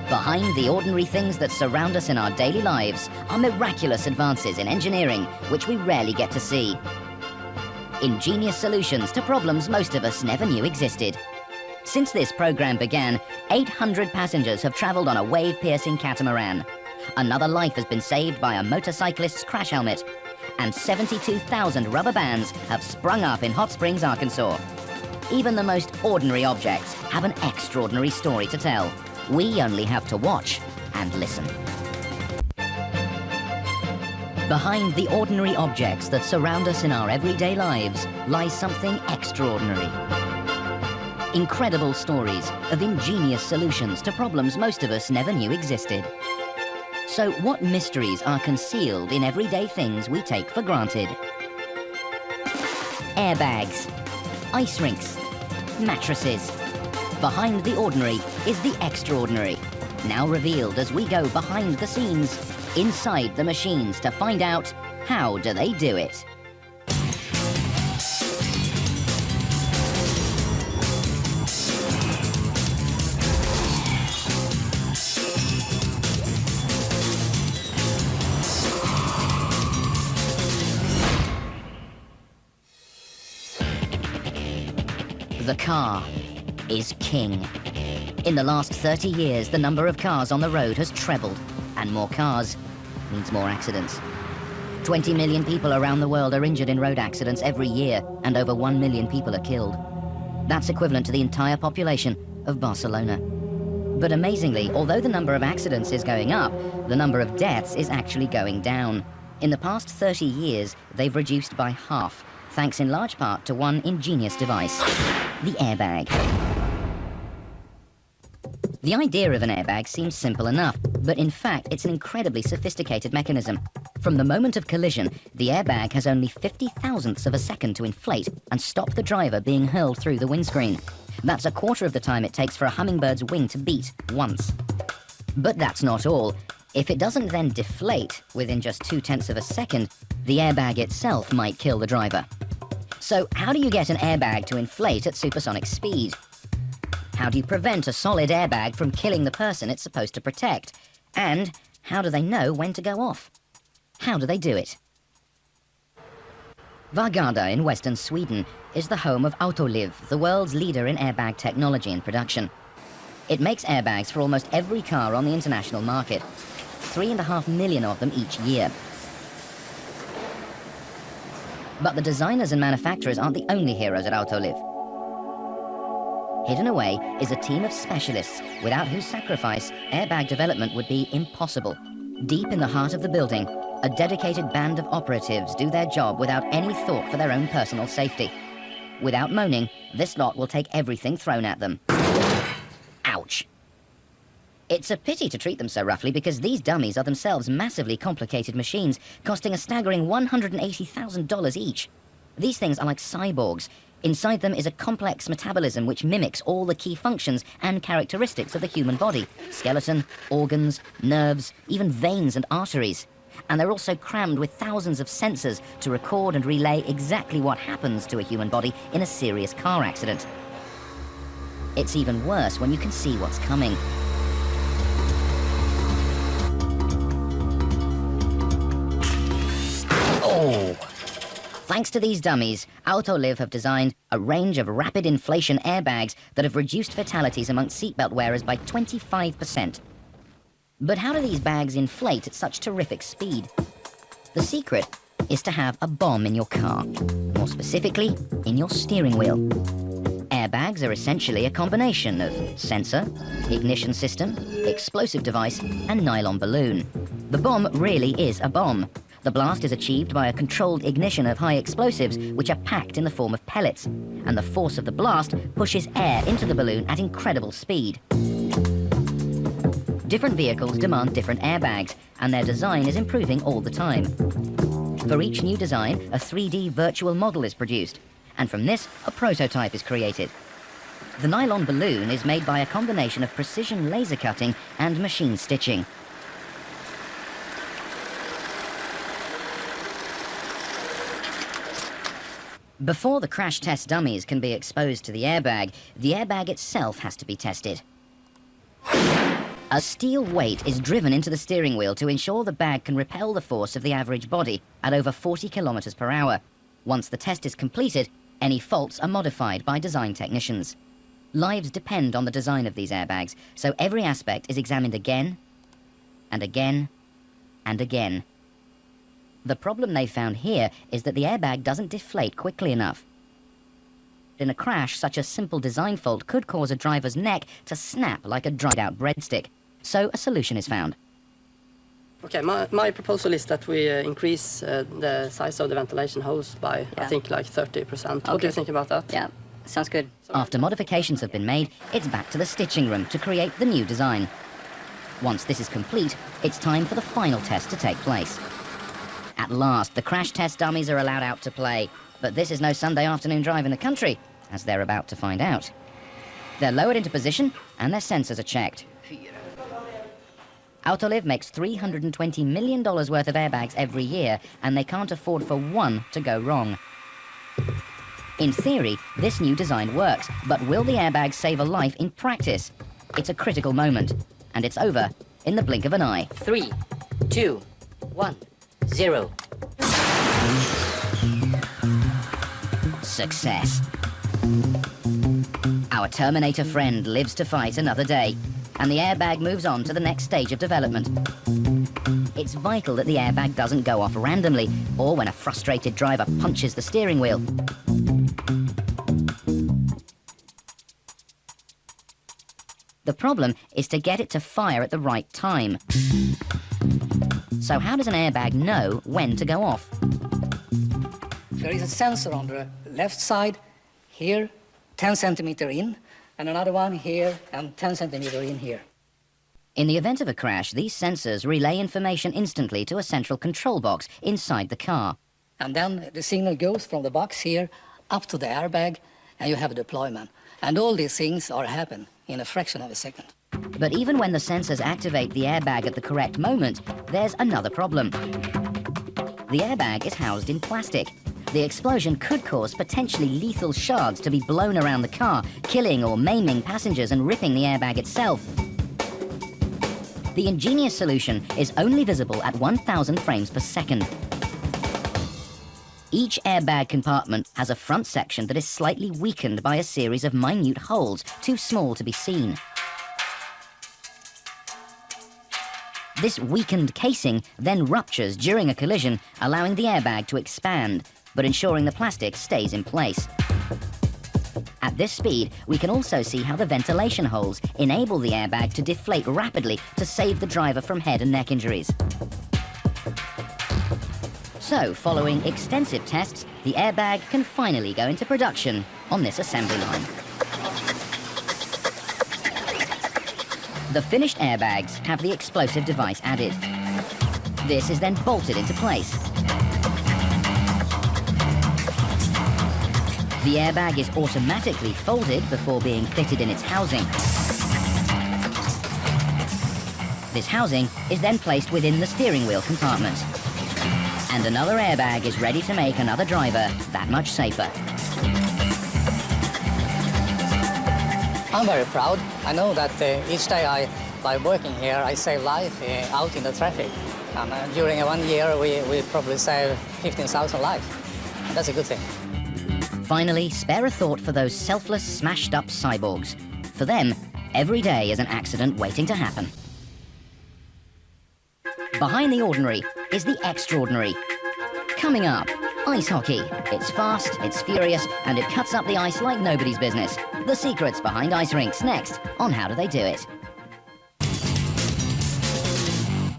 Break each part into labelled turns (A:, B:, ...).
A: Behind the ordinary things that surround us in our daily lives are miraculous advances in engineering which we rarely get to see. Ingenious solutions to problems most of us never knew existed. Since this program began, 800 passengers have traveled on a wave-piercing catamaran. Another life has been saved by a motorcyclist's crash helmet. And 72,000 rubber bands have sprung up in Hot Springs, Arkansas. Even the most ordinary objects have an extraordinary story to tell. We only have to watch and listen. Behind the ordinary objects that surround us in our everyday lives lies something extraordinary. Incredible stories of ingenious solutions to problems most of us never knew existed. So what mysteries are concealed in everyday things we take for granted? Airbags, ice rinks, mattresses. Behind the ordinary is the extraordinary. Now revealed as we go behind the scenes, inside the machines to find out how do they do it. The car is king. In the last 30 years, the number of cars on the road has trebled, and more cars means more accidents. 20 million people around the world are injured in road accidents every year, and over 1 million people are killed. That's equivalent to the entire population of Barcelona. But amazingly, although the number of accidents is going up, the number of deaths is actually going down. In the past 30 years, they've reduced by half, thanks in large part to one ingenious device, the airbag. The idea of an airbag seems simple enough, but in fact it's an incredibly sophisticated mechanism. From the moment of collision, the airbag has only 50,000ths of a second to inflate and stop the driver being hurled through the windscreen. That's a quarter of the time it takes for a hummingbird's wing to beat once. But that's not all. If it doesn't then deflate within just 0.2 of a second, the airbag itself might kill the driver. So how do you get an airbag to inflate at supersonic speed? How do you prevent a solid airbag from killing the person it's supposed to protect? And how do they know when to go off? How do they do it? Vårgårda in western Sweden is the home of Autoliv, the world's leader in airbag technology and production. It makes airbags for almost every car on the international market, 3.5 million of them each year. But the designers and manufacturers aren't the only heroes at Autoliv. Hidden away is a team of specialists without whose sacrifice airbag development would be impossible. Deep in the heart of the building, a dedicated band of operatives do their job without any thought for their own personal safety. Without moaning, this lot will take everything thrown at them. Ouch. It's a pity to treat them so roughly because these dummies are themselves massively complicated machines costing a staggering $180,000 each. These things are like cyborgs. Inside them is a complex metabolism which mimics all the key functions and characteristics of the human body: skeleton, organs, nerves, even veins and arteries. And they're also crammed with thousands of sensors to record and relay exactly what happens to a human body in a serious car accident. It's even worse when you can see what's coming. Oh! Thanks to these dummies, Autoliv have designed a range of rapid inflation airbags that have reduced fatalities amongst seatbelt wearers by 25%. But how do these bags inflate at such terrific speed? The secret is to have a bomb in your car, more specifically, in your steering wheel. Airbags are essentially a combination of sensor, ignition system, explosive device, and nylon balloon. The bomb really is a bomb. The blast is achieved by a controlled ignition of high explosives which are packed in the form of pellets, and the force of the blast pushes air into the balloon at incredible speed. Different vehicles demand different airbags, and their design is improving all the time. For each new design, a 3D virtual model is produced, and from this, a prototype is created. The nylon balloon is made by a combination of precision laser cutting and machine stitching. Before the crash test dummies can be exposed to the airbag itself has to be tested. A steel weight is driven into the steering wheel to ensure the bag can repel the force of the average body at over 40 kilometers per hour. Once the test is completed, any faults are modified by design technicians. Lives depend on the design of these airbags, so every aspect is examined again and again and again. The problem they found here is that the airbag doesn't deflate quickly enough. In a crash, such a simple design fault could cause a driver's neck to snap like a dried-out breadstick. So a solution is found.
B: Okay, my proposal is that we increase the size of the ventilation holes by, I think, like 30%. What do you think about that?
C: Yeah, sounds good.
A: After modifications have been made, it's back to the stitching room to create the new design. Once this is complete, it's time for the final test to take place. At last, the crash test dummies are allowed out to play. But this is no Sunday afternoon drive in the country, as they're about to find out. They're lowered into position, and their sensors are checked. Autoliv makes $320 million worth of airbags every year, and they can't afford for one to go wrong. In theory, this new design works, but will the airbag save a life in practice? It's a critical moment, and it's over in the blink of an eye.
C: 3, 2, 1, 0.
A: Success. Our Terminator friend lives to fight another day, and the airbag moves on to the next stage of development. It's vital that the airbag doesn't go off randomly, or when a frustrated driver punches the steering wheel. The problem is to get it to fire at the right time. So how does an airbag know when to go off?
D: There is a sensor on the left side, here, 10 centimeter in, and another one here, and 10 centimeter in here.
A: In the event of a crash, these sensors relay information instantly to a central control box inside the car.
D: And then the signal goes from the box here up to the airbag, and you have a deployment. And all these things are happen in a fraction of a second.
A: But even when the sensors activate the airbag at the correct moment, there's another problem. The airbag is housed in plastic. The explosion could cause potentially lethal shards to be blown around the car, killing or maiming passengers and ripping the airbag itself. The ingenious solution is only visible at 1,000 frames per second. Each airbag compartment has a front section that is slightly weakened by a series of minute holes, too small to be seen. This weakened casing then ruptures during a collision, allowing the airbag to expand, but ensuring the plastic stays in place. At this speed, we can also see how the ventilation holes enable the airbag to deflate rapidly to save the driver from head and neck injuries. So, following extensive tests, the airbag can finally go into production on this assembly line. The finished airbags have the explosive device added. This is then bolted into place. The airbag is automatically folded before being fitted in its housing. This housing is then placed within the steering wheel compartment. And another airbag is ready to make another driver that much safer.
D: I'm very proud. I know that each day by working here, I save life out in the traffic. And during 1 year, we probably save 15,000 lives. And that's a good thing.
A: Finally, spare a thought for those selfless, smashed-up cyborgs. For them, every day is an accident waiting to happen. Behind the ordinary is the extraordinary. Coming up, ice hockey. It's fast, it's furious, and it cuts up the ice like nobody's business. The secrets behind ice rinks next on How Do They Do It?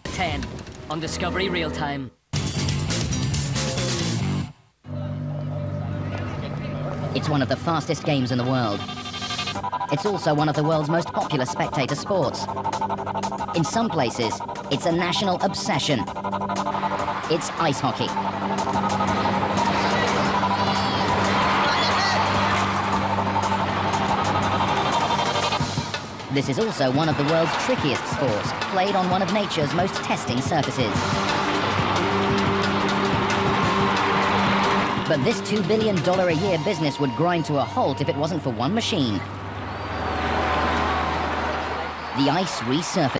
C: 10 on Discovery Real Time.
A: It's one of the fastest games in the world. It's also one of the world's most popular spectator sports. In some places, it's a national obsession. It's ice hockey. This is also one of the world's trickiest sports, played on one of nature's most testing surfaces. But this $2 billion a year business would grind to a halt if it wasn't for one machine. The ice resurfaces.